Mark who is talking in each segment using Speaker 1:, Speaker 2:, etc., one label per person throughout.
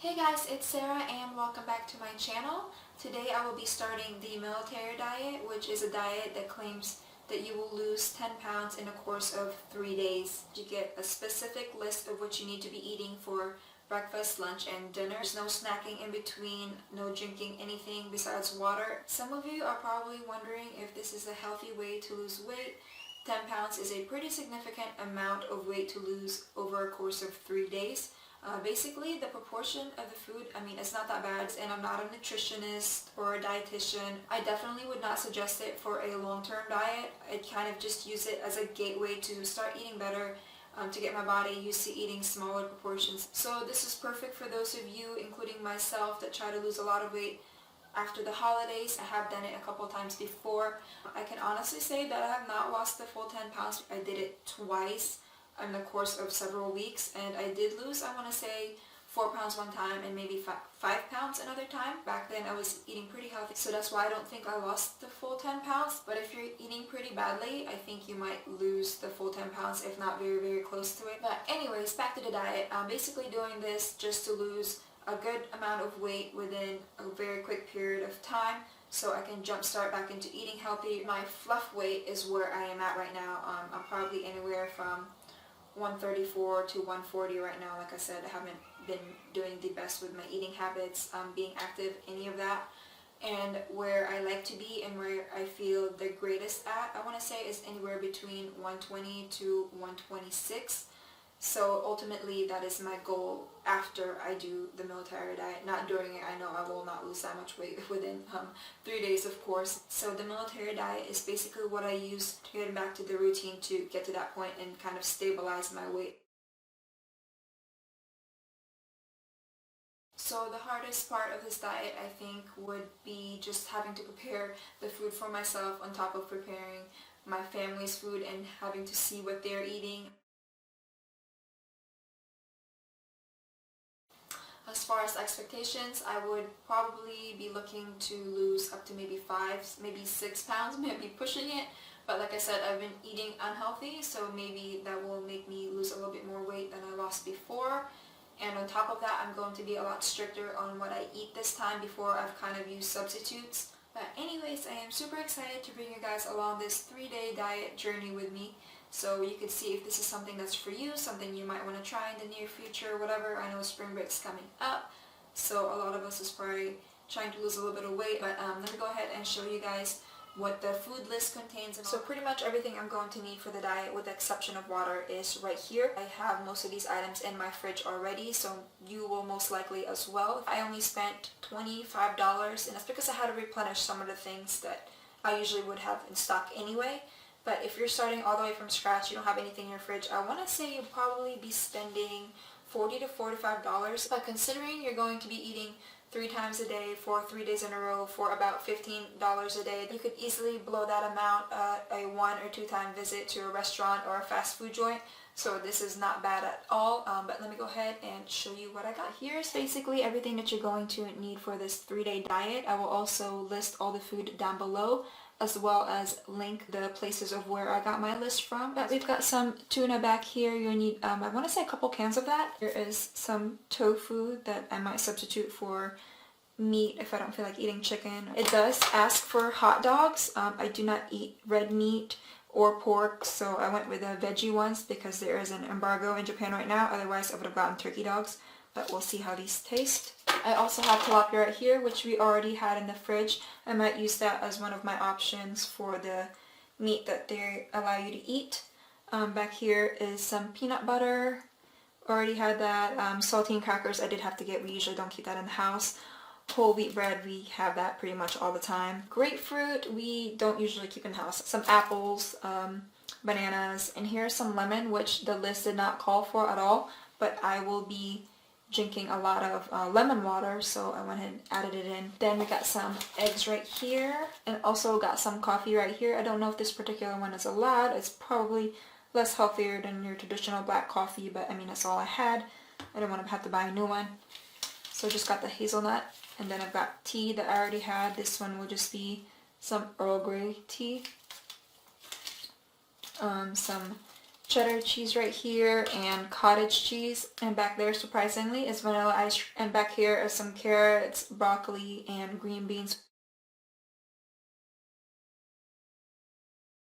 Speaker 1: Hey guys, it's Sarah and welcome back to my channel. Today I will be starting the military diet, which is a diet that claims that you will lose 10 pounds in a course of 3 days. You get a specific list of what you need to be eating for breakfast, lunch, and dinner. There's no snacking in between, no drinking anything besides water. Some of you are probably wondering if this is a healthy way to lose weight. 10 pounds is a pretty significant amount of weight to lose over a course of 3 days. Basically, the proportion of the food, it's not that bad, and I'm not a nutritionist or a dietitian. I definitely would not suggest it for a long-term diet. I'd kind of just use it as a gateway to start eating better, to get my body used to eating smaller proportions. So this is perfect for those of you, including myself, that try to lose a lot of weight after the holidays. I have done it a couple times before. I can honestly say that I have not lost the full 10 pounds. I did it twice in the course of several weeks, and I did lose, I want to say, 4 pounds one time and maybe 5 pounds another time. Back then I was eating pretty healthy, so that's why I don't think I lost the full 10 pounds. But if you're eating pretty badly, I think you might lose the full 10 pounds, if not very, very close to it. But anyways, back to the diet. I'm basically doing this just to lose a good amount of weight within a very quick period of time, so I can jumpstart back into eating healthy. My fluff weight is where I am at right now. I'm probably anywhere from 134 to 140 right now. Like I said, I haven't been doing the best with my eating habits, being active, any of that. And where I like to be and where I feel the greatest at, I want to say, is anywhere between 120 to 126. So ultimately that is my goal after I do the military diet. Not during it, I know I will not lose that much weight within 3 days, of course. So the military diet is basically what I use to get back to the routine to get to that point and kind of stabilize my weight. So the hardest part of this diet, I think, would be just having to prepare the food for myself on top of preparing my family's food and having to see what they're eating. As far as expectations, I would probably be looking to lose up to maybe 5, maybe 6 pounds, maybe pushing it. But like I said, I've been eating unhealthy, so maybe that will make me lose a little bit more weight than I lost before. And on top of that, I'm going to be a lot stricter on what I eat this time. Before, I've kind of used substitutes. But anyways, I am super excited to bring you guys along this 3-day diet journey with me, so you could see if this is something that's for you, something you might want to try in the near future, whatever. I know spring break's coming up, so a lot of us is probably trying to lose a little bit of weight. But let me go ahead and show you guys what the food list contains. So pretty much everything I'm going to need for the diet, with the exception of water, is right here. I have most of these items in my fridge already, so you will most likely as well. I only spent $25, and that's because I had to replenish some of the things that I usually would have in stock anyway. But if you're starting all the way from scratch, you don't have anything in your fridge, I want to say you'll probably be spending $40 to $45. But considering you're going to be eating 3 times a day for 3 days in a row for about $15 a day, you could easily blow that amount a 1 or 2 time visit to a restaurant or a fast food joint. So this is not bad at all. But let me go ahead and show you what I got. Here's basically everything that you're going to need for this 3-day diet. I will also list all the food down below, as well as link the places of where I got my list from. But we've got some tuna back here. You'll need, I want to say, a couple cans of that. There is some tofu that I might substitute for meat if I don't feel like eating chicken. It does ask for hot dogs. I do not eat red meat or pork, so I went with the veggie ones because there is an embargo in Japan right now. Otherwise I would have gotten turkey dogs, but we'll see how these taste. I also have tilapia right here, which we already had in the fridge. I might use that as one of my options for the meat that they allow you to eat. Back here is some peanut butter. Already had that. Saltine crackers I did have to get. We usually don't keep that in the house. Whole wheat bread, we have that pretty much all the time. Grapefruit, we don't usually keep in the house. Some apples, bananas, and here's some lemon, which the list did not call for at all, but I will be drinking a lot of lemon water, so I went ahead and added it in. Then we got some eggs right here, and also got some coffee right here. I don't know if this particular one is allowed. It's probably less healthier than your traditional black coffee, but that's all I had. I didn't want to have to buy a new one, so just got the hazelnut. And then I've got tea that I already had. This one will just be some Earl Grey tea. Some cheddar cheese right here and cottage cheese, and back there surprisingly is vanilla ice cream, and back here is some carrots, broccoli, and green beans.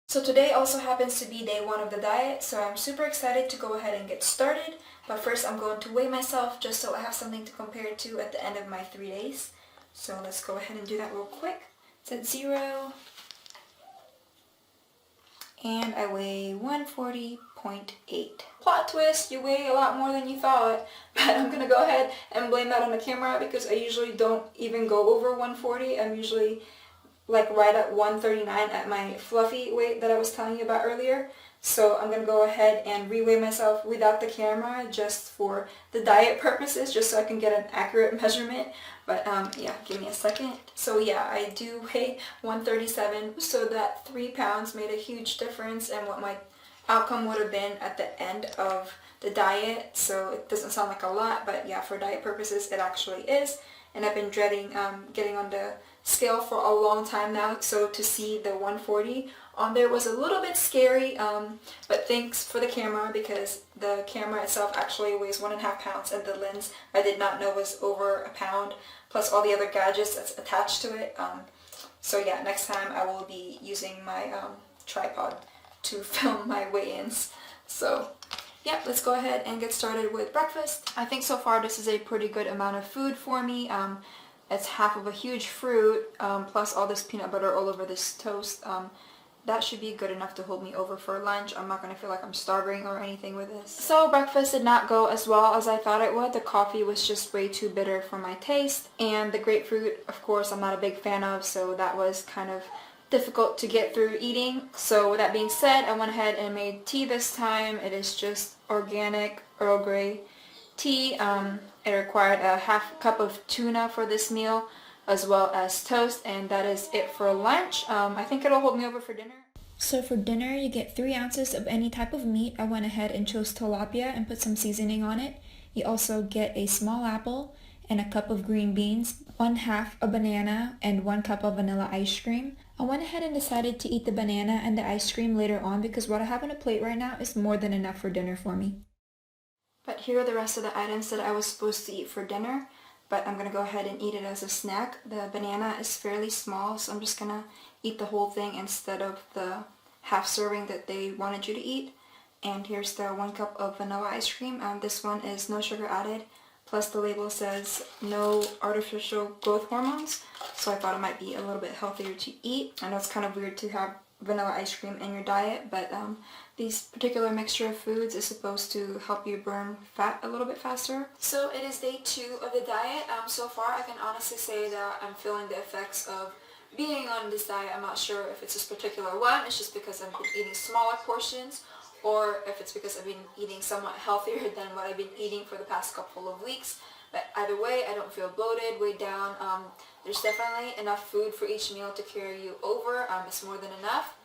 Speaker 1: So today also happens to be day 1 of the diet, so I'm super excited to go ahead and get started. But first I'm going to weigh myself just so I have something to compare to at the end of my 3 days. So let's go ahead and do that real quick. It's at 0. And I weigh 140.8. Plot twist, you weigh a lot more than you thought, but I'm gonna go ahead and blame that on the camera because I usually don't even go over 140. I'm usually like right at 139 at my fluffy weight that I was telling you about earlier. So I'm gonna go ahead and reweigh myself without the camera just for the diet purposes, just so I can get an accurate measurement. But yeah, give me a second. So yeah, I do weigh 137, so that 3 pounds made a huge difference in what my outcome would have been at the end of the diet. So it doesn't sound like a lot, but yeah, for diet purposes it actually is. And I've been dreading getting on the scale for a long time now, so to see the 140 on there was a little bit scary, but thanks for the camera, because the camera itself actually weighs 1.5 pounds, and the lens I did not know was over a pound, plus all the other gadgets that's attached to it. So yeah, next time I will be using my tripod to film my weigh-ins. So yeah, let's go ahead and get started with breakfast. I think so far this is a pretty good amount of food for me. It's half of a huge fruit, plus all this peanut butter all over this toast. That should be good enough to hold me over for lunch. I'm not going to feel like I'm starving or anything with this. So breakfast did not go as well as I thought it would. The coffee was just way too bitter for my taste. And the grapefruit, of course, I'm not a big fan of, so that was kind of difficult to get through eating. So with that being said, I went ahead and made tea this time. It is just organic Earl Grey tea. It required a half cup of tuna for this meal, as well as toast, and that is it for lunch. I think it'll hold me over for dinner. So for dinner, you get 3 ounces of any type of meat. I went ahead and chose tilapia and put some seasoning on it. You also get a small apple and a cup of green beans, 1/2 a banana, and 1 cup of vanilla ice cream. I went ahead and decided to eat the banana and the ice cream later on because what I have on a plate right now is more than enough for dinner for me. But here are the rest of the items that I was supposed to eat for dinner, but I'm going to go ahead and eat it as a snack. The banana is fairly small, so I'm just going to eat the whole thing instead of the half serving that they wanted you to eat. And here's the 1 cup of vanilla ice cream. This one is no sugar added, plus the label says no artificial growth hormones, so I thought it might be a little bit healthier to eat. I know it's kind of weird to have vanilla ice cream in your diet, but these particular mixture of foods is supposed to help you burn fat a little bit faster. So it is day 2 of the diet. So far I can honestly say that I'm feeling the effects of being on this diet. I'm not sure if it's this particular one, it's just because I've been eating smaller portions, or if it's because I've been eating somewhat healthier than what I've been eating for the past couple of weeks. But either way, I don't feel bloated, weighed down. There's definitely enough food for each meal to carry you over. It's more than enough.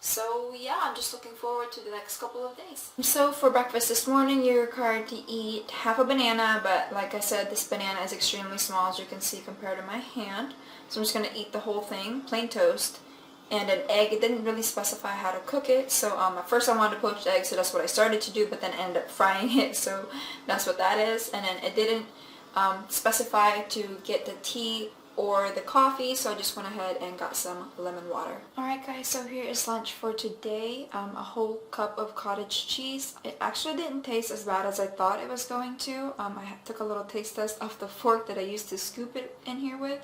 Speaker 1: So yeah, I'm just looking forward to the next couple of days. So for breakfast this morning, you're required to eat half a banana, but like I said, this banana is extremely small, as you can see, compared to my hand. So I'm just going to eat the whole thing, plain toast, and an egg. It didn't really specify how to cook it, so at first I wanted to poach the egg, so that's what I started to do, but then ended up frying it, so that's what that is. And then it didn't specify to get the tea or the coffee, so I just went ahead and got some lemon water. Alright guys, so here is lunch for today. A whole cup of cottage cheese. It actually didn't taste as bad as I thought it was going to. I took a little taste test off the fork that I used to scoop it in here with,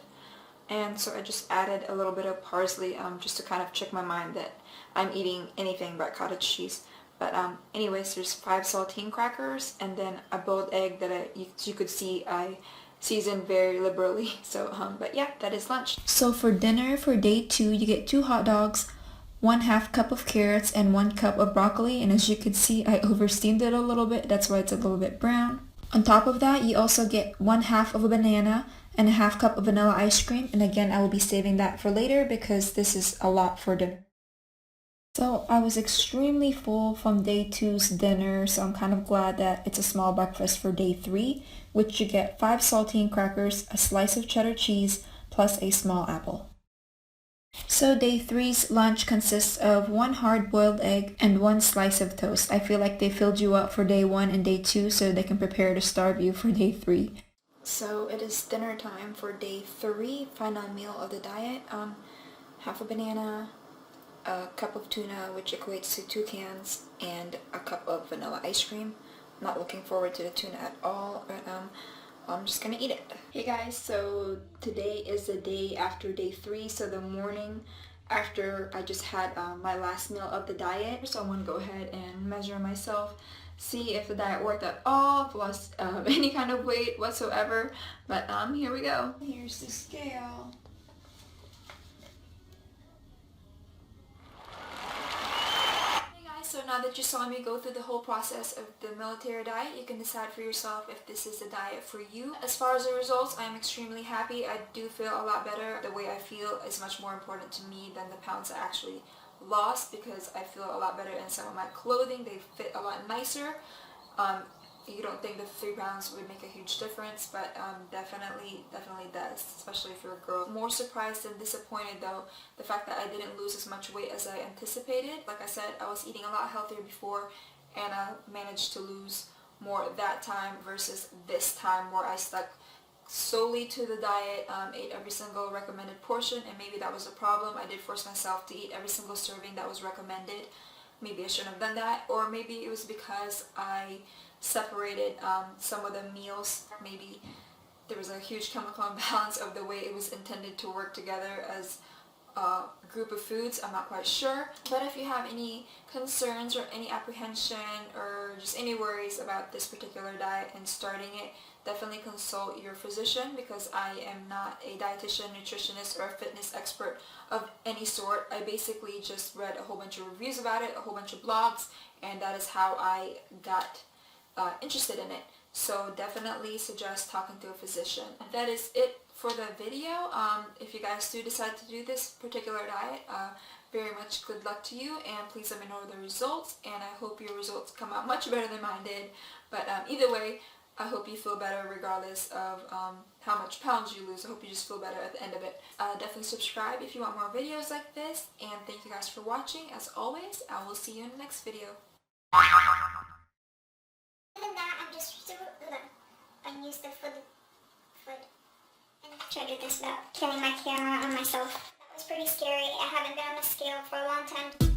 Speaker 1: and so I just added a little bit of parsley just to kind of check my mind that I'm eating anything but cottage cheese. But anyways, there's 5 saltine crackers and then a boiled egg that you could see I seasoned very liberally. So but yeah, that is lunch. So for dinner for day 2, you get 2 hot dogs, 1/2 cup of carrots, and 1 cup of broccoli. And as you can see, I oversteamed it a little bit. That's why it's a little bit brown. On top of that, you also get 1/2 of a banana and a 1/2 cup of vanilla ice cream. And again, I will be saving that for later because this is a lot for dinner. So I was extremely full from day 2's dinner, so I'm kind of glad that it's a small breakfast for day 3, which you get 5 saltine crackers, a slice of cheddar cheese, plus a small apple. So day three's lunch consists of one hard-boiled egg and one slice of toast. I feel like they filled you up for day one and day two so they can prepare to starve you for day three. So it is dinner time for day three, final meal of the diet. Half a banana, a cup of tuna, which equates to 2 cans, and a cup of vanilla ice cream. I'm not looking forward to the tuna at all, but I'm just gonna eat it. Hey guys, so today is the day after day three, so the morning after I just had my last meal of the diet. So I want to go ahead and measure myself, see if the diet worked at all, if I lost any kind of weight whatsoever. But here we go. Here's the scale. So now that you saw me go through the whole process of the military diet, you can decide for yourself if this is the diet for you. As far as the results, I'm extremely happy. I do feel a lot better. The way I feel is much more important to me than the pounds I actually lost, because I feel a lot better in some of my clothing. They fit a lot nicer. You don't think the 3 pounds would make a huge difference, but definitely does, especially if you're a girl. More surprised than disappointed though, the fact that I didn't lose as much weight as I anticipated. Like I said, I was eating a lot healthier before, and I managed to lose more that time versus this time where I stuck solely to the diet, ate every single recommended portion, and maybe that was a problem. I did force myself to eat every single serving that was recommended. Maybe I shouldn't have done that, or maybe it was because I separated some of the meals. Maybe there was a huge chemical imbalance of the way it was intended to work together as a group of foods. I'm not quite sure. But if you have any concerns or any apprehension or just any worries about this particular diet and starting it, definitely consult your physician, because I am not a dietitian, nutritionist, or a fitness expert of any sort. I basically just read a whole bunch of reviews about it, a whole bunch of blogs, and that is how I got interested in it. So definitely suggest talking to a physician. And that is it for the video. If you guys do decide to do this particular diet, very much good luck to you, and please let me know the results, and I hope your results come out much better than mine did. But either way, I hope you feel better regardless of how much pounds you lose. I hope you just feel better at the end of it. Definitely subscribe if you want more videos like this, and thank you guys for watching. As always, I will see you in the next video.
Speaker 2: Other than that, I'm just I use the foot and try to do this without killing my camera on myself. That was pretty scary. I haven't been on a scale for a long time.